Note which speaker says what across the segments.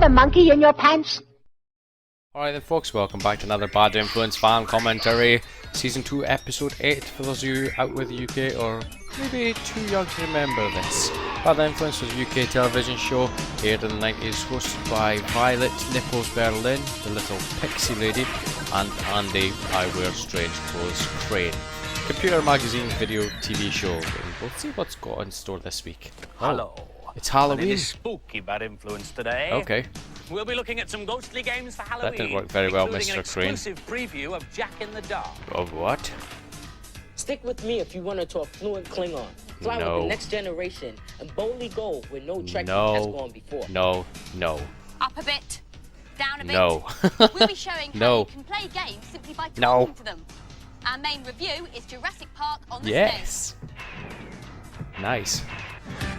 Speaker 1: have a monkey in your pants?
Speaker 2: Alright then folks, welcome back to another Bad Influence fan commentary. Season 2 episode 8 for those of you out with the UK or maybe too young to remember this. Bad Influence was a UK television show aired in the 90s, hosted by Violet Nipples Berlin, the little pixie lady, and Andy, I Wear Strange Clothes Crane. Computer magazine video TV show, and we'll see what's got in store this week.
Speaker 3: Hello.
Speaker 2: It's Halloween.
Speaker 3: It is spooky Bad Influence today.
Speaker 2: Okay.
Speaker 3: We'll be looking at some ghostly games for Halloween.
Speaker 2: That didn't work very well,
Speaker 3: Mr. Crane.
Speaker 2: Crane.
Speaker 3: Exclusive preview of Jack in the Dark.
Speaker 2: Of what?
Speaker 4: Stick with me if you want to talk fluent Klingon. Fly with the next generation and boldly go where no Trekkie has gone before.
Speaker 2: No.
Speaker 5: Up a bit, down a bit.
Speaker 2: No.
Speaker 5: We'll be showing how you can play games simply by talking to them. Our main review is Jurassic Park on the
Speaker 2: Yes. Nice.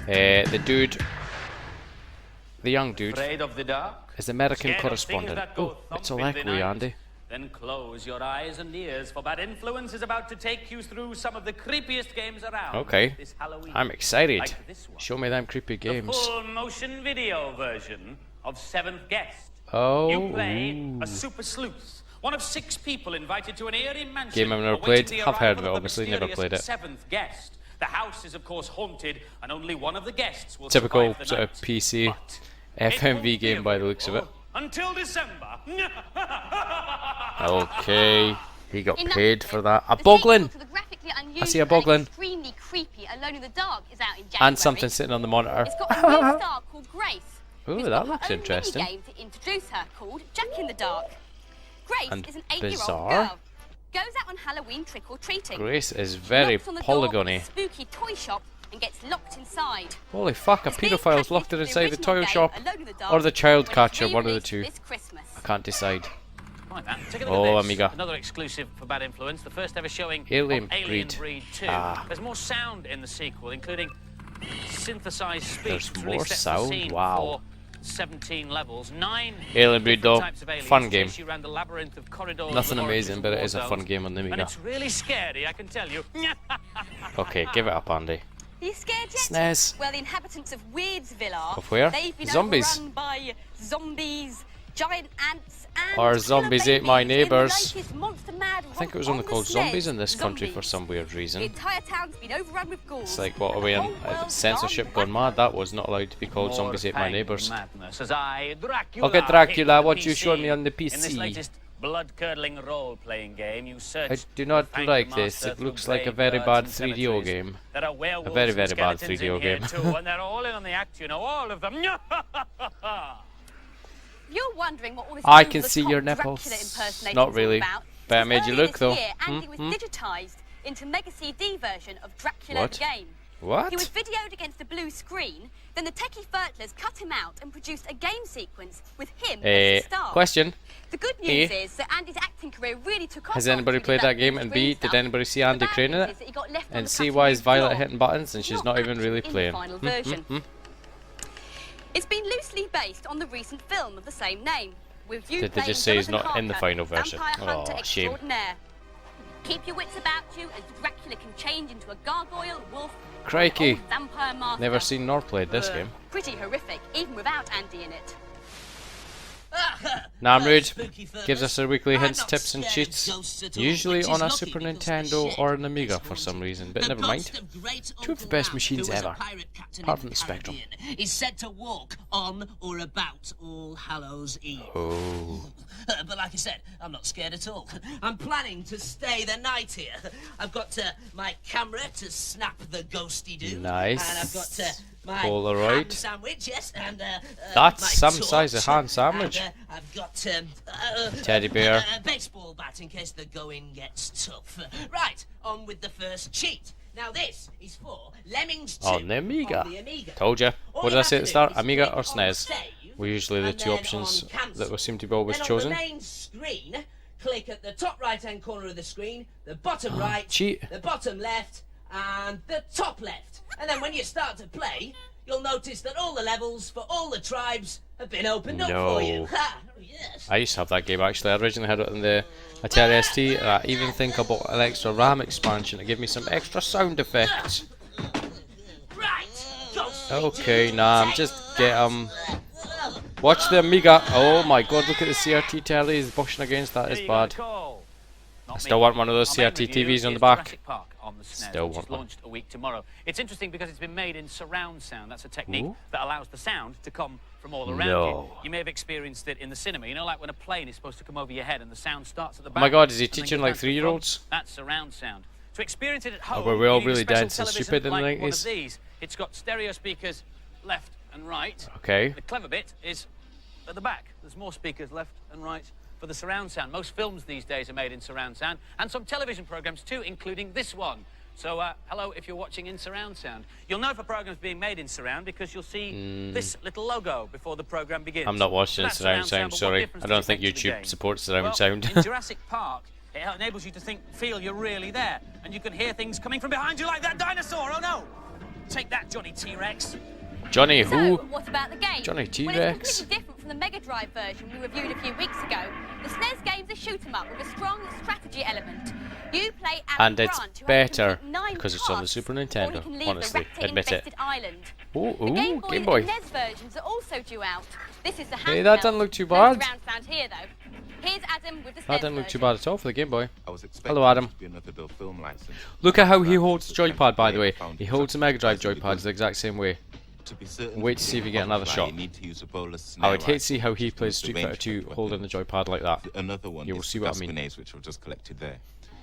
Speaker 2: The young dude,
Speaker 3: Afraid of the dark?
Speaker 2: is the American
Speaker 3: Scared of
Speaker 2: correspondent.
Speaker 3: things that go
Speaker 2: Oh, it's all
Speaker 3: thump in the
Speaker 2: echoey,
Speaker 3: night?
Speaker 2: Andy.
Speaker 3: Then close your eyes and ears, for Bad Influence is about to take you through some of the creepiest games around
Speaker 2: Okay.
Speaker 3: this Halloween.
Speaker 2: I'm excited.
Speaker 3: Like this one.
Speaker 2: Show me them creepy
Speaker 3: The
Speaker 2: games.
Speaker 3: full motion video version of Seventh Guest.
Speaker 2: Oh.
Speaker 3: You play a super sleuth, one of 6 people invited to an eerie mansion.
Speaker 2: Game I've never
Speaker 3: awaiting
Speaker 2: played.
Speaker 3: the
Speaker 2: Have heard of it,
Speaker 3: arrival
Speaker 2: obviously, never
Speaker 3: mysterious
Speaker 2: played it.
Speaker 3: Seventh Guest. The house is of course haunted, and only one of the guests will
Speaker 2: Typical
Speaker 3: survive the
Speaker 2: sort of
Speaker 3: night.
Speaker 2: PC
Speaker 3: But
Speaker 2: FMV
Speaker 3: it
Speaker 2: game
Speaker 3: won't
Speaker 2: by
Speaker 3: be
Speaker 2: the looks of it.
Speaker 3: until December.
Speaker 2: Okay. He got
Speaker 5: Enough
Speaker 2: paid
Speaker 5: of
Speaker 2: for
Speaker 5: it.
Speaker 2: that. A
Speaker 5: The
Speaker 2: boglin!
Speaker 5: sequel to the graphically
Speaker 2: I see a
Speaker 5: unusual
Speaker 2: boglin.
Speaker 5: and extremely creepy Alone in the Dark is out in January.
Speaker 2: And something sitting on the monitor.
Speaker 5: It's got a new star called Grace.
Speaker 2: Ooh,
Speaker 5: who's
Speaker 2: that
Speaker 5: got
Speaker 2: looks
Speaker 5: her own
Speaker 2: interesting.
Speaker 5: Mini-game to introduce her called Jack in the Dark. Grace
Speaker 2: And
Speaker 5: is an 8-year-old
Speaker 2: bizarre.
Speaker 5: girl. Goes out on Halloween trick-or-treating.
Speaker 2: Grace is very
Speaker 5: Knocks on the door of a
Speaker 2: polygony.
Speaker 5: spooky toy shop and gets locked inside.
Speaker 2: Holy fuck, a
Speaker 5: It's being
Speaker 2: paedophile's
Speaker 5: packaged
Speaker 2: locked her
Speaker 5: the
Speaker 2: inside the
Speaker 5: original
Speaker 2: toy
Speaker 5: game,
Speaker 2: shop.
Speaker 5: Alone in the Dark,
Speaker 2: Or the child
Speaker 5: when it's
Speaker 2: catcher, one of the
Speaker 5: re-released
Speaker 2: two.
Speaker 5: this Christmas.
Speaker 2: I can't decide.
Speaker 3: Right, man. Take a look
Speaker 2: Oh,
Speaker 3: at this.
Speaker 2: Amiga.
Speaker 3: Another exclusive for Bad Influence, the first ever showing
Speaker 2: Alien
Speaker 3: of Alien
Speaker 2: Breed.
Speaker 3: Breed 2.
Speaker 2: Ah.
Speaker 3: There's more sound in the sequel, including synthesized speech.
Speaker 2: There's
Speaker 3: It really
Speaker 2: more
Speaker 3: sets
Speaker 2: sound?
Speaker 3: The scene
Speaker 2: Wow.
Speaker 3: For 'Seventeen levels, 9
Speaker 2: Alien Breed
Speaker 3: different
Speaker 2: though,
Speaker 3: types of aliens
Speaker 2: fun game.
Speaker 3: chase you around the labyrinth of corridors,
Speaker 2: Nothing
Speaker 3: laboratories,
Speaker 2: amazing,
Speaker 3: and
Speaker 2: but it
Speaker 3: war
Speaker 2: is a fun
Speaker 3: zones.
Speaker 2: game on the
Speaker 3: And
Speaker 2: Amiga.
Speaker 3: it's really scary, I can tell you.
Speaker 2: Okay, give it up, Andy.
Speaker 5: Are you scared yet?
Speaker 2: SNES.
Speaker 5: Well, the inhabitants of Weird'sville are.
Speaker 2: Of where?
Speaker 5: They've been
Speaker 2: Zombies.
Speaker 5: overrun by zombies, giant ants, and
Speaker 2: Or
Speaker 5: killer
Speaker 2: Zombies Ate My
Speaker 5: babies in the
Speaker 2: Neighbours.
Speaker 5: latest Monster Mad
Speaker 2: I think it was
Speaker 5: romp
Speaker 2: only
Speaker 5: on
Speaker 2: called
Speaker 5: the sled.
Speaker 2: Zombies in this country for
Speaker 5: Zombies.
Speaker 2: some weird
Speaker 5: The
Speaker 2: reason.
Speaker 5: entire town's been overrun with ghouls.
Speaker 2: It's like, what are
Speaker 5: and
Speaker 2: we
Speaker 5: the
Speaker 2: in?
Speaker 5: whole world's
Speaker 2: Censorship
Speaker 5: gone
Speaker 2: gone mad? That was not allowed to be called Zombies Ate My Neighbours.
Speaker 3: Madness as I, Dracula,
Speaker 2: Okay, Dracula,
Speaker 3: hit the
Speaker 2: what you
Speaker 3: PC.
Speaker 2: showed me on the
Speaker 3: In this
Speaker 2: PC.
Speaker 3: latest blood-curdling role-playing game, you search
Speaker 2: I do not
Speaker 3: to find
Speaker 2: like
Speaker 3: the
Speaker 2: this.
Speaker 3: master
Speaker 2: It
Speaker 3: through
Speaker 2: looks like a very bad
Speaker 3: graveyards and
Speaker 2: 3DO
Speaker 3: cemeteries.
Speaker 2: game.
Speaker 3: There are werewolves
Speaker 2: very,
Speaker 3: and
Speaker 2: very bad
Speaker 3: skeletons
Speaker 2: 3DO
Speaker 3: in here
Speaker 2: game.
Speaker 3: too, and they're all in on the act, you know, all of them.
Speaker 5: If you're wondering what all this
Speaker 2: I can
Speaker 5: over-the-top
Speaker 2: see your
Speaker 5: Dracula
Speaker 2: nipples.
Speaker 5: impersonation
Speaker 2: Not
Speaker 5: is
Speaker 2: really.
Speaker 5: all about,
Speaker 2: But I
Speaker 5: since
Speaker 2: made you
Speaker 5: earlier
Speaker 2: look,
Speaker 5: this
Speaker 2: though.
Speaker 5: Year, Andy was digitised into Mega CD version of Dracula
Speaker 2: What?
Speaker 5: the game.
Speaker 2: What?
Speaker 5: He was videoed against a blue screen, then the techie Fertlers cut him out and produced a game sequence with him as the star.
Speaker 2: Question.
Speaker 5: The good news is that Andy's acting career really took off.
Speaker 2: Has anybody
Speaker 5: after he
Speaker 2: played
Speaker 5: did
Speaker 2: that game?
Speaker 5: blue
Speaker 2: And
Speaker 5: screen
Speaker 2: B, did
Speaker 5: stuff.
Speaker 2: anybody see
Speaker 5: The
Speaker 2: Andy
Speaker 5: bad
Speaker 2: Crane in
Speaker 5: news
Speaker 2: it?
Speaker 5: is that he got left on
Speaker 2: And
Speaker 5: the
Speaker 2: see
Speaker 5: cutting
Speaker 2: why
Speaker 5: room
Speaker 2: is Violet
Speaker 5: floor.
Speaker 2: hitting buttons and she's not even really
Speaker 5: in the
Speaker 2: playing?
Speaker 5: final version. It's been loosely based on the recent film of the same name, with you
Speaker 2: Did they
Speaker 5: playing
Speaker 2: just say he's
Speaker 5: Jonathan
Speaker 2: not in the
Speaker 5: Harker,
Speaker 2: final version?
Speaker 5: vampire hunter
Speaker 2: Oh, shame.
Speaker 5: extraordinaire. Keep your wits about you, as Dracula can change into a gargoyle, wolf, or
Speaker 2: Crikey.
Speaker 5: an old vampire master.
Speaker 2: Never seen nor played this game.
Speaker 5: Pretty horrific, even without Andy in it.
Speaker 2: Namrud gives us our weekly hints, tips and cheats, usually on a Super Nintendo or an Amiga for some reason, but never mind. Two of the best machines ever, apart from the Spectrum.
Speaker 6: Is said to walk on or about All Hallows Eve.
Speaker 2: Oh.
Speaker 6: But like I said, I'm not scared at all. I'm planning to stay the night here. I've got my camera to snap the ghosty do.
Speaker 2: Nice.
Speaker 6: And I've got my
Speaker 2: Polaroid.
Speaker 6: ham sandwich, yes, and
Speaker 2: That's
Speaker 6: my
Speaker 2: some
Speaker 6: torch,
Speaker 2: size of ham sandwich.
Speaker 6: And, I've got
Speaker 2: Teddy bear.
Speaker 6: a baseball bat in case the going gets tough. Right, on with the first cheat. Now this is for Lemmings 2
Speaker 2: On the Amiga.
Speaker 6: on the Amiga.
Speaker 2: Told ya.
Speaker 6: All
Speaker 2: What did
Speaker 6: you
Speaker 2: I
Speaker 6: have
Speaker 2: say
Speaker 6: to
Speaker 2: at the
Speaker 6: do
Speaker 2: start?
Speaker 6: is
Speaker 2: Amiga
Speaker 6: click
Speaker 2: or
Speaker 6: on
Speaker 2: SNES?
Speaker 6: save,
Speaker 2: Were usually the
Speaker 6: and
Speaker 2: two
Speaker 6: then
Speaker 2: options
Speaker 6: on cancel.
Speaker 2: that seem to be always
Speaker 6: Then
Speaker 2: chosen.
Speaker 6: on the main screen, click at the top right-hand corner of the screen, the bottom right,
Speaker 2: Cheat.
Speaker 6: the bottom left, and the top left. And then when you start to play, you'll notice that all the levels for all the tribes have been opened up for you.
Speaker 2: No.
Speaker 6: Ha! Yes.
Speaker 2: I used to have that game actually. I originally had it on the Atari ST. I even think I bought an extra RAM expansion to give me some extra sound effects.
Speaker 6: Right. Go.
Speaker 2: Okay, nah, I'm just get Watch the Amiga. Oh my god, look at the CRT telly he's bushing against. That is bad. I still want one of those CRT TVs on the back. Still want one.
Speaker 3: Launched a week tomorrow. It's interesting because it's been made in surround sound. That's a technique that allows the sound to come from all around you. You may have experienced it in the cinema. You know, like when a plane is supposed to come over your head and the sound starts at the back.
Speaker 2: Oh my god, is he teaching like 3-year-olds?
Speaker 3: That's surround sound. To experience it at home,
Speaker 2: were we all
Speaker 3: you need a
Speaker 2: really
Speaker 3: special
Speaker 2: dense and
Speaker 3: television
Speaker 2: stupid in the
Speaker 3: like one
Speaker 2: 90s?
Speaker 3: of these. It's got stereo speakers left and right.
Speaker 2: Okay.
Speaker 3: The clever bit is at the back. There's more speakers left and right for the surround sound. Most films these days are made in surround sound, and some television programs too, including this one. So, hello, if you're watching in surround sound. You'll know if a program's being made in surround because you'll see this little logo before the program begins.
Speaker 2: I'm not watching
Speaker 3: That's
Speaker 2: surround sound,
Speaker 3: but what
Speaker 2: sorry.
Speaker 3: difference
Speaker 2: I
Speaker 3: does
Speaker 2: don't
Speaker 3: it
Speaker 2: think
Speaker 3: make to the
Speaker 2: YouTube
Speaker 3: game?
Speaker 2: supports surround sound.
Speaker 3: In Jurassic Park, it enables you to feel you're really there, and you can hear things coming from behind you like that dinosaur. Oh no! Take that, Johnny T-Rex.
Speaker 2: Johnny who?
Speaker 5: So, what about the game?
Speaker 2: Johnny
Speaker 5: Well,
Speaker 2: T-Rex.
Speaker 5: it's completely different from the Mega Drive version we reviewed a few weeks ago. The SNES game's a shoot 'em up with a strong strategy element. You play as
Speaker 2: And
Speaker 5: a
Speaker 2: it's
Speaker 5: branch who has to
Speaker 2: better
Speaker 5: complete 9
Speaker 2: because it's on the
Speaker 5: tasks
Speaker 2: Super
Speaker 5: before he
Speaker 2: Nintendo,
Speaker 5: can leave
Speaker 2: honestly,
Speaker 5: the
Speaker 2: admit it.
Speaker 5: raptor-infested island.
Speaker 2: Ooh,
Speaker 5: The Game Boy,
Speaker 2: Game Boy.
Speaker 5: and NES versions are also due out. This is the handheld.
Speaker 2: Hey, that doesn't look too
Speaker 5: No
Speaker 2: bad.
Speaker 5: surround sound here though. Here's Adam with the SNES
Speaker 2: That doesn't look too
Speaker 5: version.
Speaker 2: bad at all for the Game Boy.
Speaker 1: I was expecting
Speaker 2: Hello, Adam.
Speaker 1: to be another Bill film license.
Speaker 2: Look at how he holds the joypad, by the way. He holds the Mega Drive joypads the exact same way.
Speaker 1: To be certain
Speaker 2: Wait to see if you get another shot.
Speaker 1: You need to use a bolus
Speaker 2: I would hate to
Speaker 1: snare
Speaker 2: see how he
Speaker 1: rifle,
Speaker 2: plays
Speaker 1: which is
Speaker 2: Street
Speaker 1: the
Speaker 2: Fighter
Speaker 1: range
Speaker 2: 2
Speaker 1: effect
Speaker 2: holding the
Speaker 1: weapon.
Speaker 2: joypad like that.
Speaker 1: Another one
Speaker 2: You will
Speaker 1: is
Speaker 2: see
Speaker 1: the
Speaker 2: what I
Speaker 1: gas
Speaker 2: mean.
Speaker 1: grenades, which I've just collected there.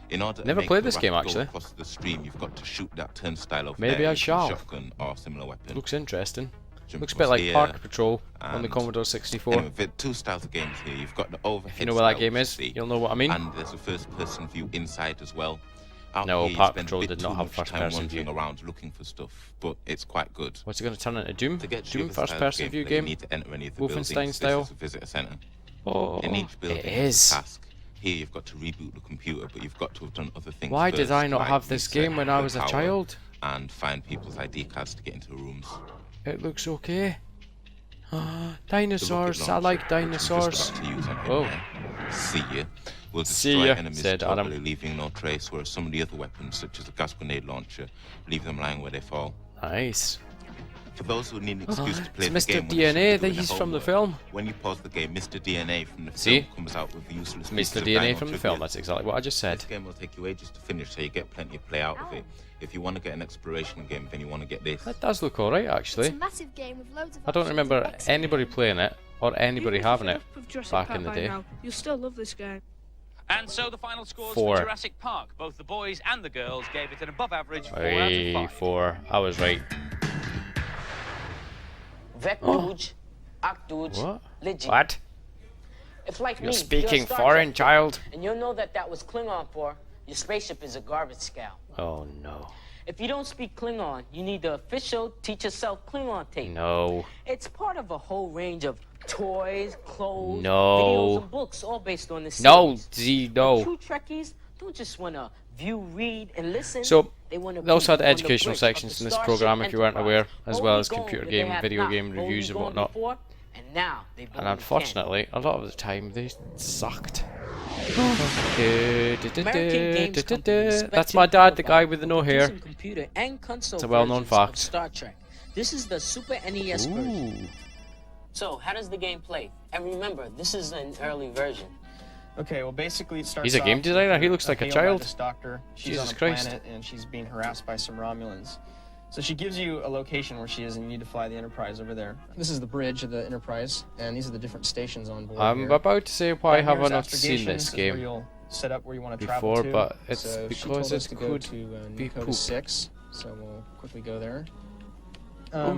Speaker 1: In order
Speaker 2: Never
Speaker 1: to make
Speaker 2: played
Speaker 1: the
Speaker 2: this game,
Speaker 1: raft go
Speaker 2: actually.
Speaker 1: across the stream, you've got to shoot that turnstile over
Speaker 2: Maybe
Speaker 1: there
Speaker 2: I
Speaker 1: with a
Speaker 2: shall.
Speaker 1: shotgun or similar weapon.
Speaker 2: Looks interesting.
Speaker 1: Jump
Speaker 2: Looks a bit
Speaker 1: across
Speaker 2: like
Speaker 1: here,
Speaker 2: Park Patrol on the
Speaker 1: and
Speaker 2: Commodore 64.
Speaker 1: Anyway, there are two styles of games here. You've got the overhead.
Speaker 2: If you know what that
Speaker 1: style,
Speaker 2: game
Speaker 1: which
Speaker 2: is,
Speaker 1: you see,
Speaker 2: you'll know what I mean.
Speaker 1: And there's a first-person view inside as well. Out
Speaker 2: No,
Speaker 1: here, you
Speaker 2: Park
Speaker 1: spend a
Speaker 2: Patrol
Speaker 1: bit
Speaker 2: did
Speaker 1: too
Speaker 2: not have
Speaker 1: much time
Speaker 2: first-person
Speaker 1: wandering
Speaker 2: view.
Speaker 1: around looking for stuff, but it's quite good.
Speaker 2: What's it going to turn into? Doom?
Speaker 1: To get to
Speaker 2: Doom
Speaker 1: the style of
Speaker 2: first-person view
Speaker 1: gameplay,
Speaker 2: game?
Speaker 1: You need to enter any of the
Speaker 2: Wolfenstein
Speaker 1: buildings.
Speaker 2: style?
Speaker 1: This is a visitor center.
Speaker 2: Oh,
Speaker 1: In each building,
Speaker 2: it
Speaker 1: there's
Speaker 2: is.
Speaker 1: a task. Here you've got to reboot the computer, but you've got to have done other things.
Speaker 2: Why did
Speaker 1: first,
Speaker 2: I not
Speaker 1: like
Speaker 2: have this
Speaker 1: reset
Speaker 2: game when I
Speaker 1: the
Speaker 2: was a
Speaker 1: power
Speaker 2: child?
Speaker 1: And find people's ID cards to get into the rooms.
Speaker 2: It looks okay.
Speaker 1: The rocket
Speaker 2: Dinosaurs. I
Speaker 1: launcher,
Speaker 2: like
Speaker 1: which I'm
Speaker 2: dinosaurs.
Speaker 1: just about to use on him
Speaker 2: Oh.
Speaker 1: there. See ya. Will
Speaker 2: See
Speaker 1: destroy
Speaker 2: ya,
Speaker 1: enemies
Speaker 2: said Adam.
Speaker 1: totally, leaving no trace, whereas some of the other weapons, such as a gas grenade launcher, leave them lying where they fall.
Speaker 2: Nice.
Speaker 1: For those who need an excuse to play
Speaker 2: It's
Speaker 1: the
Speaker 2: Mr.
Speaker 1: game when they should
Speaker 2: DNA,
Speaker 1: be doing
Speaker 2: he's
Speaker 1: their
Speaker 2: from the
Speaker 1: homework,
Speaker 2: film.
Speaker 1: When you pause the game, Mr. DNA from the
Speaker 2: See?
Speaker 1: film comes out with the useless
Speaker 2: Mr.
Speaker 1: pieces of
Speaker 2: DNA
Speaker 1: dino
Speaker 2: from the
Speaker 1: trivia.
Speaker 2: film. That's exactly what I just said.
Speaker 1: This game will take you ages to finish, so you get plenty of play out of it. If you want to get an exploration game, then you want to get this.
Speaker 2: That does look alright, actually.
Speaker 7: It's a massive game with loads of
Speaker 2: I don't
Speaker 7: options
Speaker 2: remember
Speaker 7: and excellent
Speaker 2: anybody playing it or anybody
Speaker 8: Even if
Speaker 2: having
Speaker 8: you've
Speaker 2: it
Speaker 8: enough of Jurassic
Speaker 2: back
Speaker 8: Park
Speaker 2: in the
Speaker 8: by
Speaker 2: day.
Speaker 8: now, you'll still love this game.
Speaker 3: And so the final scores
Speaker 2: 4.
Speaker 3: for Jurassic Park. Both the boys and the girls gave it an above average 4 out
Speaker 2: Hey,
Speaker 3: of 5.
Speaker 2: 4. I was right.
Speaker 4: Vectuge, Octuge,
Speaker 2: What?
Speaker 4: Legit.
Speaker 2: What?
Speaker 4: If like
Speaker 2: You're
Speaker 4: me,
Speaker 2: speaking
Speaker 4: a Star
Speaker 2: foreign,
Speaker 4: Trek
Speaker 2: child.
Speaker 4: fan, and you'll know that was Klingon for, your spaceship is a garbage scow.
Speaker 2: Oh no.
Speaker 4: If you don't speak Klingon, you need the official Teach Yourself Klingon tape.
Speaker 2: No.
Speaker 4: It's part of a whole range of toys, clothes,
Speaker 2: No.
Speaker 4: videos, and books, all based on this
Speaker 2: No,
Speaker 4: series.
Speaker 2: Z, no.
Speaker 4: True Trekkies don't just want to view, read, and listen.
Speaker 2: So,
Speaker 4: they wanna
Speaker 2: they also
Speaker 4: be
Speaker 2: had
Speaker 4: on the
Speaker 2: educational
Speaker 4: brink
Speaker 2: sections
Speaker 4: of
Speaker 2: in
Speaker 4: the
Speaker 2: this
Speaker 4: Starship
Speaker 2: program, if you weren't aware,
Speaker 4: Enterprise.
Speaker 2: as well as
Speaker 4: Boldly
Speaker 2: computer
Speaker 4: going
Speaker 2: game,
Speaker 4: where they
Speaker 2: video
Speaker 4: have
Speaker 2: game
Speaker 4: not.
Speaker 2: reviews and
Speaker 4: Boldly
Speaker 2: whatnot.
Speaker 4: gone before, and now they
Speaker 2: And
Speaker 4: boldly
Speaker 2: unfortunately, a lot of the time, they sucked.
Speaker 4: American games companies
Speaker 2: That's my dad, the guy with the no hair.
Speaker 4: producing computer and console
Speaker 2: It's a well-known
Speaker 4: versions of
Speaker 2: fact.
Speaker 4: Star Trek. This is the Super NES version.
Speaker 2: Ooh.
Speaker 4: So, how does the game play? And remember, this is an early version.
Speaker 9: Okay, well, basically it starts.
Speaker 2: He's a game
Speaker 9: off
Speaker 2: designer?
Speaker 9: with
Speaker 2: He looks like a child.
Speaker 9: Hail-Baptist doctor. She's
Speaker 2: Jesus
Speaker 9: on a
Speaker 2: Christ.
Speaker 9: planet and she's being harassed by some Romulans. So she gives you a location where she is, and you need to fly the Enterprise over there. This is the bridge of the Enterprise, and these are the different stations on board.
Speaker 2: I'm
Speaker 9: here.
Speaker 2: about to say why
Speaker 9: Down
Speaker 2: have
Speaker 9: here
Speaker 2: I
Speaker 9: is
Speaker 2: not seen
Speaker 9: astrogation.
Speaker 2: this
Speaker 9: Is where
Speaker 2: game
Speaker 9: you'll set up where you want to
Speaker 2: before,
Speaker 9: travel to.
Speaker 2: but it's
Speaker 9: so she
Speaker 2: because
Speaker 9: told us
Speaker 2: it
Speaker 9: to go
Speaker 2: could
Speaker 9: to
Speaker 2: be
Speaker 9: Nipples
Speaker 2: poop.
Speaker 9: 6, so we'll quickly go there.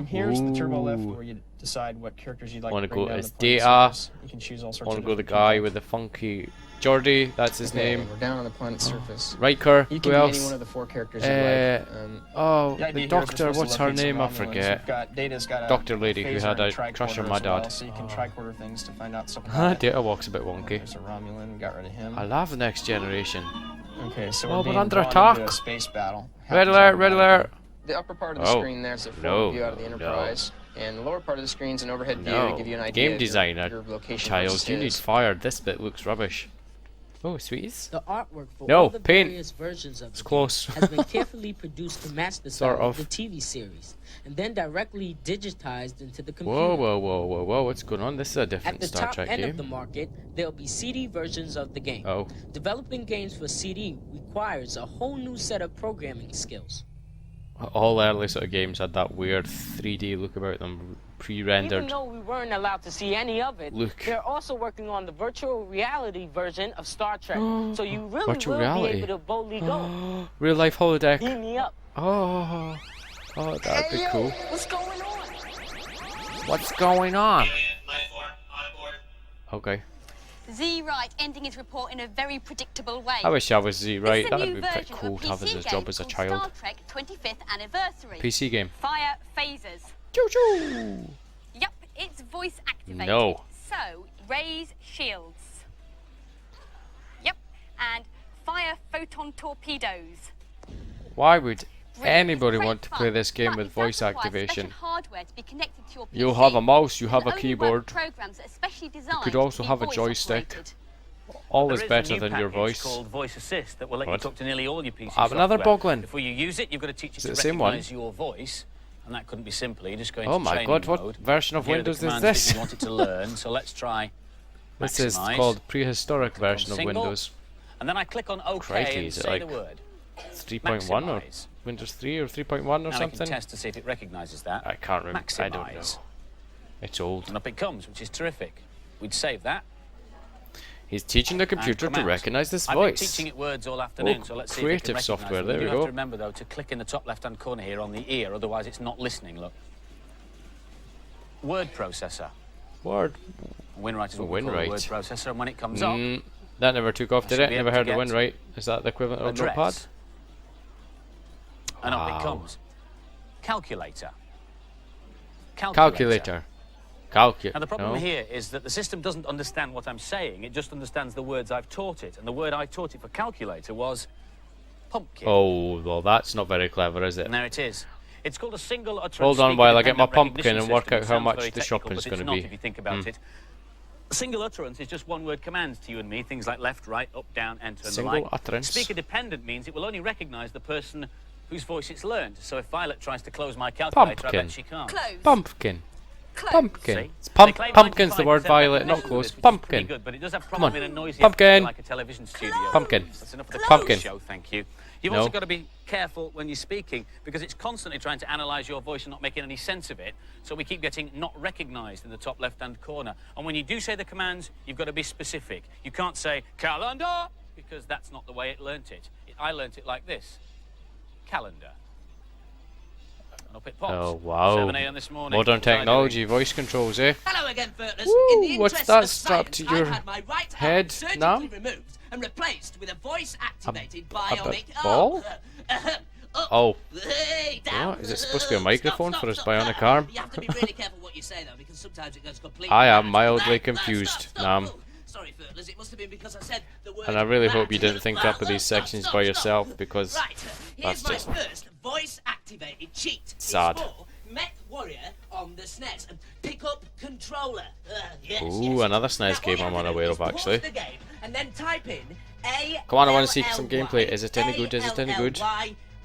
Speaker 9: Here's the turbo lift where you decide what characters you'd like
Speaker 2: Wanna
Speaker 9: to bring
Speaker 2: go
Speaker 9: down
Speaker 2: as
Speaker 9: the planet
Speaker 2: Data.
Speaker 9: surface. You can choose all sorts
Speaker 2: Want
Speaker 9: of
Speaker 2: to go the
Speaker 9: different
Speaker 2: guy
Speaker 9: people.
Speaker 2: with the funky Geordie, that's his
Speaker 9: Okay,
Speaker 2: name.
Speaker 9: we're down on the planet's surface.
Speaker 2: Riker,
Speaker 9: You
Speaker 2: who
Speaker 9: can be
Speaker 2: else?
Speaker 9: any one of the 4 characters you like.
Speaker 2: Oh,
Speaker 9: The idea
Speaker 2: the
Speaker 9: here is we're
Speaker 2: doctor,
Speaker 9: supposed to
Speaker 2: what's her
Speaker 9: locate some
Speaker 2: name? I
Speaker 9: Romulans.
Speaker 2: forget.
Speaker 9: We've got, Data's got a
Speaker 2: Doctor lady who
Speaker 9: phaser
Speaker 2: had
Speaker 9: and
Speaker 2: a crush on
Speaker 9: tricorder
Speaker 2: my
Speaker 9: as well,
Speaker 2: dad.
Speaker 9: so you can tricorder things to find out stuff
Speaker 2: Ah,
Speaker 9: about it.
Speaker 2: Data walks a bit wonky.
Speaker 9: There's a Romulan, we got rid of him.
Speaker 2: I love the Next Generation.
Speaker 9: Okay, so
Speaker 2: Oh,
Speaker 9: we're
Speaker 2: we're
Speaker 9: being
Speaker 2: under
Speaker 9: drawn
Speaker 2: attack.
Speaker 9: into a space battle.
Speaker 2: Red
Speaker 9: Happens
Speaker 2: alert,
Speaker 9: on
Speaker 2: red
Speaker 9: the
Speaker 2: alert.
Speaker 9: The upper part of the
Speaker 2: Oh,
Speaker 9: screen there's a full
Speaker 2: no,
Speaker 9: view out of the
Speaker 2: no.
Speaker 9: Enterprise, and the lower part of the screen's an overhead view
Speaker 2: No,
Speaker 9: to give you an idea
Speaker 2: game
Speaker 9: of
Speaker 2: designer,
Speaker 9: your location
Speaker 2: child,
Speaker 9: versus
Speaker 2: you need
Speaker 9: his.
Speaker 2: fired. This bit looks rubbish. Oh, sweeties.
Speaker 4: The artwork for
Speaker 2: No,
Speaker 4: all the
Speaker 2: paint.
Speaker 4: various versions of
Speaker 2: It's
Speaker 4: the
Speaker 2: close.
Speaker 4: game has been carefully produced to match the
Speaker 2: Sort
Speaker 4: style
Speaker 2: of.
Speaker 4: of the TV series, and then directly digitized into the computer.
Speaker 2: Whoa, whoa, whoa, whoa, whoa! What's going on? This is a
Speaker 4: At
Speaker 2: different
Speaker 4: the
Speaker 2: Star
Speaker 4: top
Speaker 2: Trek
Speaker 4: end of
Speaker 2: game.
Speaker 4: the market, there'll be CD versions of the game.
Speaker 2: Oh.
Speaker 4: Developing games for CD requires a whole new set of programming skills.
Speaker 2: All early sort of games had that weird 3D look about them, pre-rendered.
Speaker 4: Even though we weren't allowed to see any of it,
Speaker 2: Look.
Speaker 4: they're also working on the virtual reality version of Star Trek. So you really
Speaker 2: Virtual
Speaker 4: will
Speaker 2: reality.
Speaker 4: be able to boldly go.
Speaker 2: Real life holodeck.
Speaker 4: Beam me up.
Speaker 2: Oh, that'd be cool.
Speaker 4: What's going on?
Speaker 2: What's going on? Okay.
Speaker 5: Z-Right ending his report in a very predictable way.
Speaker 2: I wish I was Z-Right.
Speaker 5: This is a
Speaker 2: That'd
Speaker 5: new
Speaker 2: be pretty
Speaker 5: version
Speaker 2: cool
Speaker 5: of
Speaker 2: to have as
Speaker 5: PC
Speaker 2: a job
Speaker 5: game
Speaker 2: as a
Speaker 5: called
Speaker 2: child.
Speaker 5: Star Trek 25th Anniversary.
Speaker 2: PC game.
Speaker 5: Fire phasers.
Speaker 2: Choo choo.
Speaker 5: Yep, it's voice activated.
Speaker 2: No.
Speaker 5: So, raise shields. Yep, and fire photon torpedoes.
Speaker 2: Why would
Speaker 5: Brilliant.
Speaker 2: anybody
Speaker 5: Great
Speaker 2: want to
Speaker 5: fun,
Speaker 2: play this game
Speaker 5: but
Speaker 2: with
Speaker 5: it does
Speaker 2: voice
Speaker 5: require
Speaker 2: activation?
Speaker 5: special hardware to be connected to your PC.
Speaker 2: You have a mouse, you
Speaker 5: It
Speaker 2: have
Speaker 5: can
Speaker 2: a
Speaker 5: only work
Speaker 2: keyboard.
Speaker 5: with programs that are specially designed
Speaker 2: could also
Speaker 5: to be
Speaker 2: have a
Speaker 5: voice
Speaker 2: joystick.
Speaker 5: operated.
Speaker 2: All
Speaker 3: There
Speaker 2: is
Speaker 3: is a
Speaker 2: better
Speaker 3: new
Speaker 2: than your
Speaker 3: package
Speaker 2: voice.
Speaker 3: called Voice Assist that will let
Speaker 2: What?
Speaker 3: you talk to nearly all your PC
Speaker 2: I have another
Speaker 3: software.
Speaker 2: Boglin.
Speaker 3: Before you use it, you've got to teach it
Speaker 2: Is
Speaker 3: to
Speaker 2: it the same one?
Speaker 3: recognise your voice, and that couldn't be simple. You're just going
Speaker 2: Oh
Speaker 3: to
Speaker 2: my
Speaker 3: training
Speaker 2: god, what
Speaker 3: mode.
Speaker 2: version of
Speaker 3: Here are the
Speaker 2: Windows is
Speaker 3: commands that
Speaker 2: this?
Speaker 3: you want it to learn. So let's try
Speaker 2: This is
Speaker 3: maximise.
Speaker 2: called prehistoric version of
Speaker 3: single.
Speaker 2: Windows.
Speaker 3: And then I click on OK
Speaker 2: Crikey,
Speaker 3: and
Speaker 2: is it
Speaker 3: say
Speaker 2: like
Speaker 3: the word.
Speaker 2: 3.1 or
Speaker 3: Maximise.
Speaker 2: Windows 3 or 3.1 or
Speaker 3: Now I can
Speaker 2: something?
Speaker 3: test to see if it recognises that.
Speaker 2: I can't remember. I don't know.
Speaker 3: Maximise.
Speaker 2: It's old.
Speaker 3: And up it comes, which is terrific. We'd save that.
Speaker 2: He's teaching the computer
Speaker 3: and
Speaker 2: to
Speaker 3: come out.
Speaker 2: recognize this
Speaker 3: I've been
Speaker 2: voice.
Speaker 3: teaching it words all afternoon,
Speaker 2: Oh,
Speaker 3: so let's see
Speaker 2: creative
Speaker 3: if it can
Speaker 2: software,
Speaker 3: recognise
Speaker 2: there
Speaker 3: them.
Speaker 2: we
Speaker 3: You have
Speaker 2: go.
Speaker 3: to remember, though, to click in the top left-hand corner here on the ear, otherwise it's not listening, look. Word processor.
Speaker 2: Word.
Speaker 3: WinWrite is what we call a word
Speaker 2: WinWrite.
Speaker 3: processor, and when it comes up,
Speaker 2: That never took off, did
Speaker 3: should
Speaker 2: it?
Speaker 3: be
Speaker 2: Never
Speaker 3: able
Speaker 2: heard
Speaker 3: to
Speaker 2: of
Speaker 3: get
Speaker 2: WinWrite. Is that the equivalent of
Speaker 3: address,
Speaker 2: Notepad?
Speaker 3: and up
Speaker 2: Wow.
Speaker 3: it comes. Calculator.
Speaker 2: Calculator.
Speaker 3: Now the problem
Speaker 2: no.
Speaker 3: here is that the system doesn't understand what I'm saying, it just understands the words I've taught it, and the word I taught it for calculator was pumpkin.
Speaker 2: Oh, well, that's not very clever, is it?
Speaker 3: And there it is. It's called a single utterance.
Speaker 2: Hold on while I get my
Speaker 3: speaker-dependent
Speaker 2: pumpkin and
Speaker 3: recognition
Speaker 2: work
Speaker 3: system.
Speaker 2: out
Speaker 3: It
Speaker 2: how
Speaker 3: sounds
Speaker 2: much
Speaker 3: very
Speaker 2: the
Speaker 3: technical,
Speaker 2: shopping's
Speaker 3: but
Speaker 2: gonna
Speaker 3: it's not
Speaker 2: be.
Speaker 3: if you think about it. Single utterance is just one-word commands to you and me, things like left, right, up, down, enter, and
Speaker 2: Single
Speaker 3: the like.
Speaker 2: utterance.
Speaker 3: Speaker-dependent means it will only recognise the person whose voice it's learned. So if Violet tries to close my calculator, I
Speaker 2: Pumpkin.
Speaker 3: bet she can't.
Speaker 5: Close.
Speaker 2: Pumpkin.
Speaker 5: Close.
Speaker 2: Pumpkin.
Speaker 3: See?
Speaker 2: It's
Speaker 3: They claim
Speaker 2: pumpkin's the word
Speaker 3: 95%
Speaker 2: violet, not
Speaker 3: recognition of
Speaker 2: close.
Speaker 3: this, which is
Speaker 2: Pumpkin.
Speaker 3: pretty good, but it does have
Speaker 2: Come on.
Speaker 3: problem in a noisy
Speaker 2: Pumpkin.
Speaker 3: atmosphere like a television studio.
Speaker 2: Pumpkin.
Speaker 3: That's enough of the
Speaker 2: Pumpkin.
Speaker 3: show, thank you. You've
Speaker 2: No.
Speaker 3: also got to be careful when you're speaking because it's constantly trying to analyse your voice and not making any sense of it. So we keep getting not recognised in the top left-hand corner. And when you do say the commands, you've got to be specific. You can't say calendar because that's not the way it learnt it. I learnt it like this: calendar. And up it pops.
Speaker 2: Oh, wow.
Speaker 3: 7 a.m. this morning.
Speaker 2: Modern
Speaker 3: What was I doing?
Speaker 2: technology, voice controls, eh?
Speaker 6: Hello again, Furtlers.
Speaker 2: Woo,
Speaker 6: In the
Speaker 2: what's
Speaker 6: interest
Speaker 2: that
Speaker 6: of
Speaker 2: strapped
Speaker 6: science,
Speaker 2: to your
Speaker 6: I've had my right
Speaker 2: head
Speaker 6: arm surgically
Speaker 2: now?
Speaker 6: removed and replaced with a voice-activated
Speaker 2: a
Speaker 6: bionic
Speaker 2: ball?
Speaker 6: arm.
Speaker 2: Oh.
Speaker 6: Hey, down.
Speaker 2: What? Is it supposed to be a microphone for his
Speaker 6: Stop.
Speaker 2: bionic arm?
Speaker 6: You have to be really careful what you say, though, because sometimes it goes completely
Speaker 2: I am
Speaker 6: mad.
Speaker 2: mildly
Speaker 6: Stop,
Speaker 2: confused.
Speaker 6: stop.
Speaker 2: Nam.
Speaker 6: Oh, sorry, Furtlers, it must have been because I said the word
Speaker 2: And I really hope
Speaker 6: mad.
Speaker 2: you didn't think up of these sections by yourself because
Speaker 6: Right, here's
Speaker 2: that's
Speaker 6: my
Speaker 2: just
Speaker 6: first voice-activated cheat.
Speaker 2: sad.
Speaker 6: It's for Mech Warrior on the SNES and pick up controller. Yes,
Speaker 2: Ooh,
Speaker 6: yes.
Speaker 2: another SNES
Speaker 6: Now,
Speaker 2: game
Speaker 6: all
Speaker 2: I'm
Speaker 6: you have to
Speaker 2: unaware
Speaker 6: do
Speaker 2: of,
Speaker 6: is
Speaker 2: actually.
Speaker 6: pause the game and then type in A.
Speaker 2: Come on, I wanna see some gameplay. Is it any good? Is it any good?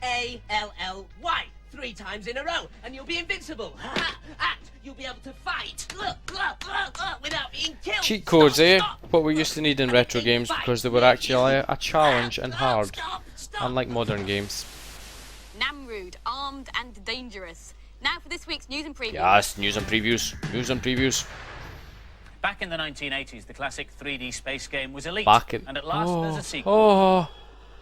Speaker 6: A-L-L-Y 3 times in a row, and you'll be invincible. And you'll be able to fight without being killed.
Speaker 2: cheat codes,
Speaker 6: Stop,
Speaker 2: eh?
Speaker 6: stop.
Speaker 2: What we used to need in retro games because they were actually a challenge and hard,
Speaker 6: Stop.
Speaker 2: unlike modern games.
Speaker 5: Namrud, armed and dangerous. Now for this week's news and preview.
Speaker 2: Yes, news and previews. News and previews.
Speaker 3: Back in the 1980s, the classic 3D space game was Elite.
Speaker 2: Back in.
Speaker 3: And at last, there's a sequel.
Speaker 2: Oh.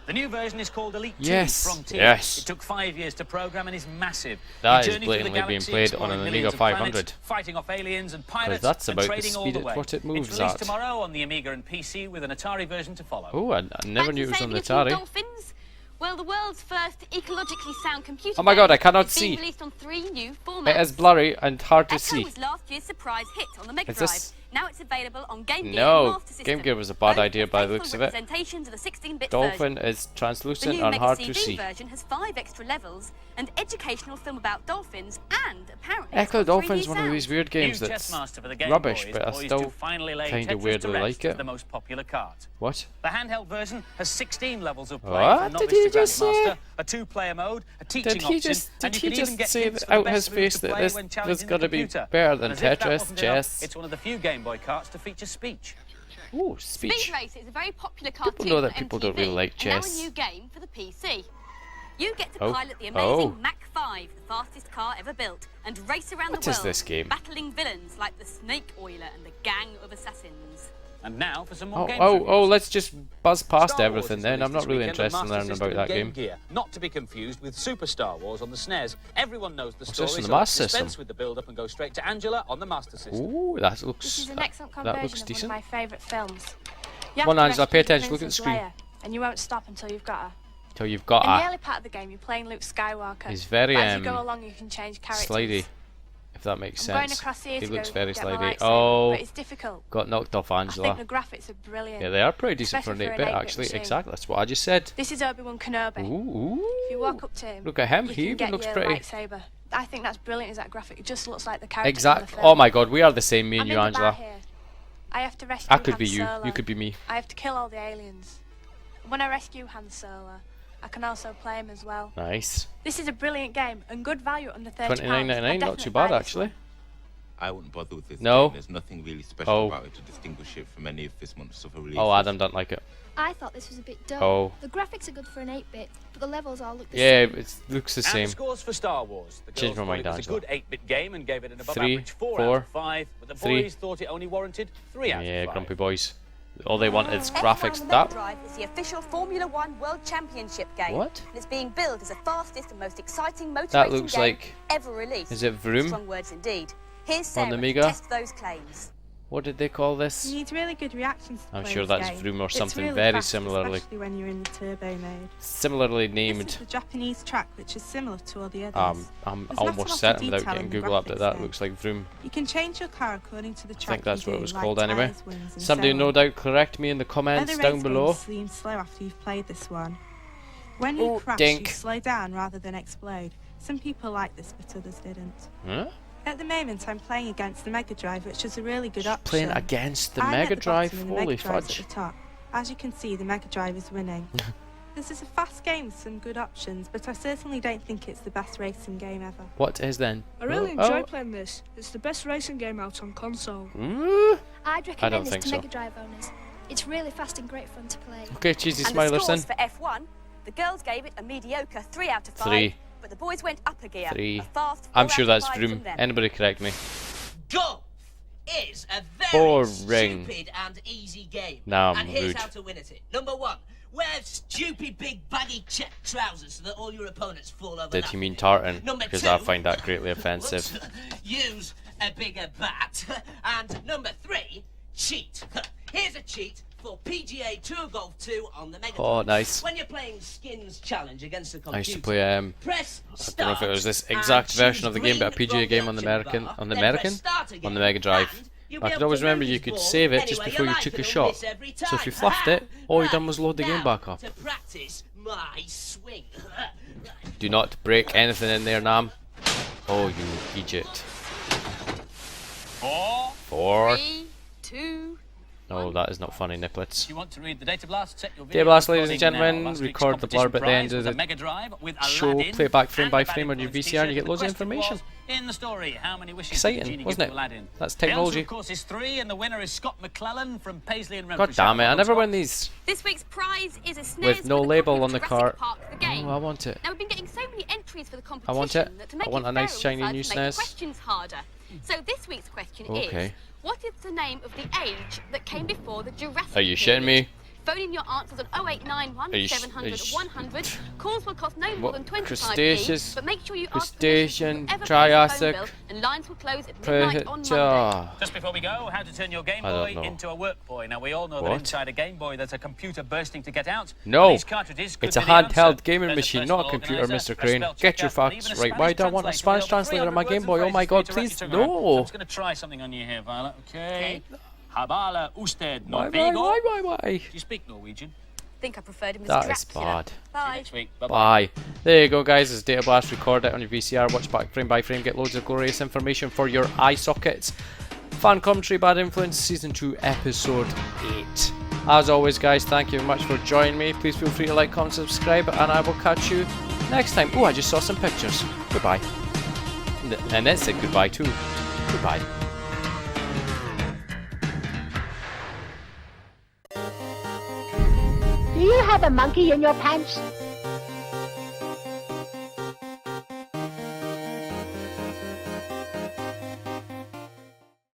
Speaker 3: The new version is called Elite 2
Speaker 2: Yes,
Speaker 3: from Team.
Speaker 2: yes.
Speaker 3: It took 5 years to program and is massive.
Speaker 2: That
Speaker 3: You
Speaker 2: is
Speaker 3: journey through the
Speaker 2: blatantly being
Speaker 3: galaxy,
Speaker 2: played on
Speaker 3: exploring
Speaker 2: an
Speaker 3: millions
Speaker 2: Amiga
Speaker 3: of planets,
Speaker 2: 500.
Speaker 3: fighting off aliens and pilots
Speaker 2: that's
Speaker 3: and
Speaker 2: about the
Speaker 3: trading all
Speaker 2: speed
Speaker 3: the
Speaker 2: at
Speaker 3: way.
Speaker 2: what it moves
Speaker 3: it's released
Speaker 2: at.
Speaker 3: tomorrow on the Amiga and PC with an Atari version to follow.
Speaker 2: Oh, I never knew it was on the
Speaker 5: Fancy saving a few
Speaker 2: Atari.
Speaker 5: dolphins? Well, the world's first ecologically sound computer
Speaker 2: Oh my god, I
Speaker 5: game
Speaker 2: cannot
Speaker 5: is being
Speaker 2: see.
Speaker 5: released on 3 new formats.
Speaker 2: It is blurry and hard to
Speaker 5: Echo
Speaker 2: see.
Speaker 5: was last year's surprise hit on the Mega
Speaker 2: Is
Speaker 5: Drive.
Speaker 2: this-
Speaker 5: Now it's available on Game Gear and
Speaker 2: No,
Speaker 5: Master System.
Speaker 2: Game Gear was a bad
Speaker 5: Both
Speaker 2: idea
Speaker 5: are
Speaker 2: by the
Speaker 5: faithful
Speaker 2: looks of it.
Speaker 5: representations of the 16-bit
Speaker 2: Dolphin
Speaker 5: version.
Speaker 2: is
Speaker 5: The
Speaker 2: translucent
Speaker 5: new
Speaker 2: and
Speaker 5: Mega
Speaker 2: hard
Speaker 5: CD
Speaker 2: to see.
Speaker 5: version has 5 extra levels, an educational film about dolphins, and apparently
Speaker 2: Echo
Speaker 5: it's got 3D
Speaker 2: Dolphin's one of
Speaker 5: sound.
Speaker 2: these weird games
Speaker 3: New
Speaker 2: that's
Speaker 3: Chessmaster for the Game
Speaker 2: rubbish,
Speaker 3: Boy is
Speaker 2: but I
Speaker 3: poised
Speaker 2: still
Speaker 3: to finally lay
Speaker 2: kinda
Speaker 3: Tetris
Speaker 2: weirdly
Speaker 3: to rest
Speaker 2: like
Speaker 3: as
Speaker 2: it.
Speaker 3: the most popular card.
Speaker 2: What?
Speaker 3: The handheld version has 16 levels of play
Speaker 2: What
Speaker 3: from
Speaker 2: did
Speaker 3: novice
Speaker 2: he
Speaker 3: to
Speaker 2: just say?
Speaker 3: grandmaster, a 2-player mode, a teaching
Speaker 2: Did he
Speaker 3: option,
Speaker 2: just
Speaker 3: and you
Speaker 2: did he
Speaker 3: can even
Speaker 2: just
Speaker 3: get
Speaker 2: say
Speaker 3: hints
Speaker 2: that
Speaker 3: for the
Speaker 2: out
Speaker 3: best
Speaker 2: his
Speaker 3: moves
Speaker 2: face
Speaker 3: to
Speaker 2: that
Speaker 3: play
Speaker 2: this
Speaker 3: when
Speaker 2: was
Speaker 3: challenging
Speaker 2: gonna
Speaker 3: the
Speaker 2: be
Speaker 3: computer.
Speaker 2: better than
Speaker 3: And as if that
Speaker 2: Tetris,
Speaker 3: wasn't enough,
Speaker 2: chess?
Speaker 3: it's one of the few Game Boy carts to feature speech.
Speaker 2: Ooh, speech.
Speaker 5: Speed Racer is a very popular cartoon
Speaker 2: People know that
Speaker 5: for
Speaker 2: people
Speaker 5: MTV,
Speaker 2: don't really like
Speaker 5: and now a
Speaker 2: chess.
Speaker 5: new game for the PC. You get to
Speaker 2: Oh.
Speaker 5: pilot the
Speaker 2: Oh.
Speaker 5: amazing Mach 5, the fastest car ever built, and race around
Speaker 2: What
Speaker 5: the
Speaker 2: is
Speaker 5: world,
Speaker 2: this game?
Speaker 5: battling villains like the Snake Oiler and the Gang of Assassins.
Speaker 3: And now for some more
Speaker 2: Oh,
Speaker 3: games
Speaker 2: oh,
Speaker 3: reviews.
Speaker 2: oh, let's just buzz past
Speaker 3: Star Wars
Speaker 2: everything
Speaker 3: is
Speaker 2: then. I'm
Speaker 3: released
Speaker 2: not
Speaker 3: this
Speaker 2: really
Speaker 3: weekend on
Speaker 2: interested in
Speaker 3: Master
Speaker 2: learning
Speaker 3: System
Speaker 2: about that
Speaker 3: and
Speaker 2: game.
Speaker 3: Gear, not to be confused with Super Star Wars on the SNES. Everyone knows the
Speaker 2: What's
Speaker 3: story,
Speaker 2: this on the
Speaker 3: so let's
Speaker 2: Master System?
Speaker 3: dispense with the build-up and go straight to Angela on the Master System.
Speaker 2: Ooh, that looks
Speaker 7: This is an excellent
Speaker 2: that
Speaker 7: conversion
Speaker 2: looks
Speaker 7: of
Speaker 2: decent.
Speaker 7: one of my favourite films. You
Speaker 2: Come on,
Speaker 7: have to
Speaker 2: Angela, pay
Speaker 7: rescue
Speaker 2: attention, look at the
Speaker 7: Princess
Speaker 2: screen.
Speaker 7: Leia, and you won't stop until you've got her.
Speaker 2: Till you've got
Speaker 7: In the
Speaker 2: a
Speaker 7: early part of the game, you're playing Luke Skywalker.
Speaker 2: He's very,
Speaker 7: but as you go along, you can change characters.
Speaker 2: slidey, if that makes
Speaker 7: I'm going
Speaker 2: sense.
Speaker 7: across here
Speaker 2: He
Speaker 7: to
Speaker 2: looks
Speaker 7: go
Speaker 2: very
Speaker 7: get my
Speaker 2: slidey.
Speaker 7: lightsaber,
Speaker 2: Oh,
Speaker 7: but it's difficult.
Speaker 2: got knocked off
Speaker 7: I
Speaker 2: Angela.
Speaker 7: think the graphics are brilliant.
Speaker 2: Yeah, they are pretty decent for an
Speaker 7: especially
Speaker 2: 8-bit,
Speaker 7: for an 8-bit
Speaker 2: actually.
Speaker 7: machine.
Speaker 2: Exactly, that's what I just said.
Speaker 7: This is Obi-Wan Kenobi.
Speaker 2: Ooh,
Speaker 7: If you walk up to him,
Speaker 2: look at him.
Speaker 7: you
Speaker 2: He
Speaker 7: can
Speaker 2: even
Speaker 7: get
Speaker 2: looks
Speaker 7: your
Speaker 2: pretty.
Speaker 7: lightsaber. I think that's brilliant as that graphic. It just looks like the character.
Speaker 2: Exact. Oh my god, we are the same, me and
Speaker 7: I'm
Speaker 2: you,
Speaker 7: in the bar
Speaker 2: Angela.
Speaker 7: here. I have to rescue
Speaker 2: I could
Speaker 7: Han
Speaker 2: be you.
Speaker 7: Solo.
Speaker 2: You could be me.
Speaker 7: I have to kill all the aliens. When I rescue Han Solo, I can also play him as well.
Speaker 2: Nice.
Speaker 7: This is a brilliant game and good value under £30.
Speaker 2: $29.99, not too bad actually.
Speaker 1: I wouldn't bother with this
Speaker 2: No.
Speaker 1: game. There's nothing really special
Speaker 2: Oh.
Speaker 1: about it to distinguish it from any of this month's other releases.
Speaker 2: Oh, Adam don't like it.
Speaker 8: I thought this was a bit dull.
Speaker 2: Oh.
Speaker 8: The graphics are good for an 8-bit, but the levels all look the
Speaker 2: Yeah,
Speaker 8: same.
Speaker 2: it looks the
Speaker 3: And
Speaker 2: same.
Speaker 3: the scores for Star Wars. The
Speaker 2: Changed
Speaker 3: girls
Speaker 2: my
Speaker 3: thought
Speaker 2: mind,
Speaker 3: it was a
Speaker 2: Angela.
Speaker 3: good 8-bit game and gave it an above
Speaker 2: 3,
Speaker 3: average 4
Speaker 2: 4,
Speaker 3: out of 5, but the
Speaker 2: 3.
Speaker 3: boys thought it only warranted 3 out
Speaker 2: Yeah,
Speaker 3: of 5.
Speaker 2: grumpy boys. All they want is
Speaker 5: F1
Speaker 2: graphics.
Speaker 5: on the Mega
Speaker 2: That.
Speaker 5: Drive is the official Formula One World Championship game.
Speaker 2: What?
Speaker 5: And it's being billed as the fastest and most exciting motor
Speaker 2: That
Speaker 5: racing
Speaker 2: looks
Speaker 5: game
Speaker 2: like.
Speaker 5: ever released.
Speaker 2: Is it Vroom?
Speaker 5: Strong words indeed. Here's
Speaker 2: On
Speaker 5: Sarah
Speaker 2: the
Speaker 5: to
Speaker 2: Mega?
Speaker 5: test those claims.
Speaker 2: What did they call this?
Speaker 10: You need really good reactions to
Speaker 2: I'm
Speaker 10: play
Speaker 2: sure
Speaker 10: this
Speaker 2: that's
Speaker 10: game.
Speaker 2: Vroom or
Speaker 10: It's
Speaker 2: something
Speaker 10: really
Speaker 2: very
Speaker 10: fast,
Speaker 2: similarly.
Speaker 10: especially when you're in the turbo mode.
Speaker 2: Similarly
Speaker 10: This
Speaker 2: named.
Speaker 10: is the Japanese track, which is similar to all the others.
Speaker 2: I'm
Speaker 10: There's not a lot
Speaker 2: almost
Speaker 10: of
Speaker 2: certain without
Speaker 10: detail
Speaker 2: getting
Speaker 10: in the
Speaker 2: Google up that
Speaker 10: graphics
Speaker 2: that
Speaker 10: there.
Speaker 2: looks like Vroom.
Speaker 10: You can change your car according to the
Speaker 2: I
Speaker 10: track.
Speaker 2: think that's
Speaker 10: you
Speaker 2: what
Speaker 10: do,
Speaker 2: it was
Speaker 10: like
Speaker 2: called anyway.
Speaker 10: tyres, wings, and
Speaker 2: Somebody
Speaker 10: so
Speaker 2: no
Speaker 10: on.
Speaker 2: doubt correct me in the comments
Speaker 10: Other
Speaker 2: down
Speaker 10: race
Speaker 2: below.
Speaker 10: games seem slow after you've played this one. When you
Speaker 2: Oh,
Speaker 10: crash,
Speaker 2: dink.
Speaker 10: you slow down rather than explode. Some people like this, but others didn't.
Speaker 2: Huh?
Speaker 10: At the moment, I'm playing against the Mega Drive, which is a really good option.
Speaker 2: Playing against the
Speaker 10: I'm at
Speaker 2: Mega
Speaker 10: the
Speaker 2: Drive?
Speaker 10: bottom and the
Speaker 2: Holy
Speaker 10: Mega Drive's
Speaker 2: fudge.
Speaker 10: at the top. As you can see, the Mega Drive is winning. This is a fast game with some good options, but I certainly don't think it's the best racing game ever.
Speaker 2: What is then?
Speaker 11: I really
Speaker 2: Oh.
Speaker 11: enjoy playing this. It's the best racing game out on console.
Speaker 2: Ooh.
Speaker 8: I'd
Speaker 2: don't
Speaker 8: recommend this
Speaker 2: think
Speaker 8: to
Speaker 2: so.
Speaker 8: Mega Drive owners. It's really fast and great fun to play.
Speaker 2: Okay, cheesy
Speaker 5: And the
Speaker 2: smilers
Speaker 5: scores
Speaker 2: then.
Speaker 5: for F1, the girls gave it a mediocre 3 out of 5.
Speaker 2: 3.
Speaker 5: But the boys went up a gear.
Speaker 2: 3.
Speaker 5: A fast 4
Speaker 2: I'm sure
Speaker 5: out
Speaker 2: that's
Speaker 5: of 5
Speaker 2: Vroom.
Speaker 5: from them.
Speaker 2: Anybody correct me?
Speaker 6: Golf is a very
Speaker 2: Boring.
Speaker 6: stupid and easy game.
Speaker 2: Nah, I'm
Speaker 6: and here's
Speaker 2: rude.
Speaker 6: how to win at it. Number 1, wear stupid big baggy check trousers so that all your opponents fall over.
Speaker 2: Did he mean
Speaker 6: nothing.
Speaker 2: tartan?
Speaker 6: Number
Speaker 2: Because
Speaker 6: 2,
Speaker 2: I find that greatly offensive.
Speaker 6: use a bigger bat. And number 3, cheat. Here's a cheat for PGA Tour Golf 2 on the Mega
Speaker 2: Oh,
Speaker 6: Drive.
Speaker 2: nice.
Speaker 6: When you're playing Skins Challenge against a computer,
Speaker 2: I used to play
Speaker 6: press
Speaker 2: I don't know if it was this
Speaker 6: start
Speaker 2: exact
Speaker 6: and
Speaker 2: version
Speaker 6: choose
Speaker 2: of the game, but a
Speaker 6: green
Speaker 2: PGA
Speaker 6: from
Speaker 2: game
Speaker 6: the
Speaker 2: on the
Speaker 6: option
Speaker 2: American,
Speaker 6: bar,
Speaker 2: on the
Speaker 6: then
Speaker 2: American,
Speaker 6: press start
Speaker 2: on
Speaker 6: again,
Speaker 2: the Mega Drive.
Speaker 6: and you'll
Speaker 2: I
Speaker 6: be
Speaker 2: could
Speaker 6: able
Speaker 2: always
Speaker 6: to
Speaker 2: remember
Speaker 6: move
Speaker 2: you
Speaker 6: this
Speaker 2: could
Speaker 6: ball
Speaker 2: save it just
Speaker 6: any way
Speaker 2: before you
Speaker 6: like
Speaker 2: took a
Speaker 6: and
Speaker 2: shot.
Speaker 6: miss every
Speaker 2: So if you
Speaker 6: time.
Speaker 2: fluffed it, all you done was load the game
Speaker 6: Now,
Speaker 2: back up.
Speaker 6: to practice my swing.
Speaker 2: Do not break anything in there, Nam. Oh, you Egypt. 4.
Speaker 5: 3, 2.
Speaker 2: No, that is not funny, Niplets.
Speaker 3: You want to read the Data Blast? Set your
Speaker 2: Data Blast, ladies and
Speaker 3: recording now.
Speaker 2: gentlemen.
Speaker 3: Last week's
Speaker 2: Record the blurb at the
Speaker 3: competition
Speaker 2: end of
Speaker 3: prize was a
Speaker 2: the
Speaker 3: Mega Drive with
Speaker 2: show.
Speaker 3: Aladdin
Speaker 2: Play it back frame
Speaker 3: and
Speaker 2: by
Speaker 3: the
Speaker 2: frame on your
Speaker 3: Influence
Speaker 2: VCR and you
Speaker 3: t-shirt.
Speaker 2: get loads of
Speaker 3: The question
Speaker 2: information.
Speaker 3: was, in the story, how many wishes did
Speaker 2: Exciting,
Speaker 3: the genie
Speaker 2: wasn't
Speaker 3: give
Speaker 2: it?
Speaker 3: to Aladdin?
Speaker 2: That's
Speaker 3: The answer,
Speaker 2: technology.
Speaker 3: of course, is 3, and the winner is Scott McClellan from Paisley and
Speaker 2: God
Speaker 3: Renfrewshire.
Speaker 2: damn it, I never win these.
Speaker 5: This week's prize is a SNES
Speaker 2: With no
Speaker 5: with a
Speaker 2: label
Speaker 5: copy
Speaker 2: on
Speaker 5: of
Speaker 2: the
Speaker 5: Jurassic
Speaker 2: cart.
Speaker 5: Park, the game.
Speaker 2: Oh, I want it.
Speaker 5: Now we've been getting so many entries for the competition
Speaker 2: I want it.
Speaker 5: that to make
Speaker 2: I want
Speaker 5: it
Speaker 2: a nice
Speaker 5: fair,
Speaker 2: shiny
Speaker 5: we've
Speaker 2: new
Speaker 5: decided to make
Speaker 2: SNES.
Speaker 5: questions harder. So this week's question
Speaker 2: Okay.
Speaker 5: is, what is the name of the age that came before the Jurassic
Speaker 2: Are you shitting
Speaker 5: period?
Speaker 2: me?
Speaker 5: Phone in your answers on 0891 700 100. Calls will cost no more than 25p,
Speaker 2: Crustaceous,
Speaker 5: but make sure you ask
Speaker 2: crustacean,
Speaker 5: permission
Speaker 2: Triassic,
Speaker 5: and lines will close at midnight on Monday.
Speaker 2: Predator.
Speaker 3: Just before we go, how to turn your Game
Speaker 2: I don't
Speaker 3: Boy
Speaker 2: know.
Speaker 3: into a work boy. Now, we all know
Speaker 2: What?
Speaker 3: that inside a Game Boy there's a computer bursting to get out.
Speaker 2: No,
Speaker 3: These cartridges could
Speaker 2: it's a
Speaker 3: be the answer.
Speaker 2: handheld gaming
Speaker 3: There's a
Speaker 2: machine,
Speaker 3: personal
Speaker 2: not a computer,
Speaker 3: organizer,
Speaker 2: Mr. Crane.
Speaker 3: a spell
Speaker 2: Get your
Speaker 3: checker, and
Speaker 2: facts
Speaker 3: even a
Speaker 2: right. Why do I want a
Speaker 3: Spanish
Speaker 2: Spanish translator on my
Speaker 3: 300
Speaker 2: Game Boy?
Speaker 3: words
Speaker 2: Oh my
Speaker 3: and
Speaker 2: god,
Speaker 3: phrases
Speaker 2: please,
Speaker 3: for you to write. So I'm
Speaker 2: no.
Speaker 3: just going to try something on you here, Violet. Okay. Habala usted
Speaker 2: Why?
Speaker 3: Norvego. Do you speak Norwegian?
Speaker 5: I think I preferred him as
Speaker 2: That is
Speaker 5: Dracula.
Speaker 2: bad.
Speaker 3: See you
Speaker 5: Bye.
Speaker 3: next week. Bye-bye.
Speaker 2: Bye. There you go, guys. It's Data Blast. Record it on your VCR. Watch back frame by frame. Get loads of glorious information for your eye sockets. Fan commentary, Bad Influence, Season 2, Episode 8. As always, guys, thank you very much for joining me. Please feel free to like, comment, subscribe, and I will catch you next time. Oh, I just saw some pictures. Goodbye. And it said goodbye too. Goodbye.
Speaker 12: Do you have a monkey in your pants?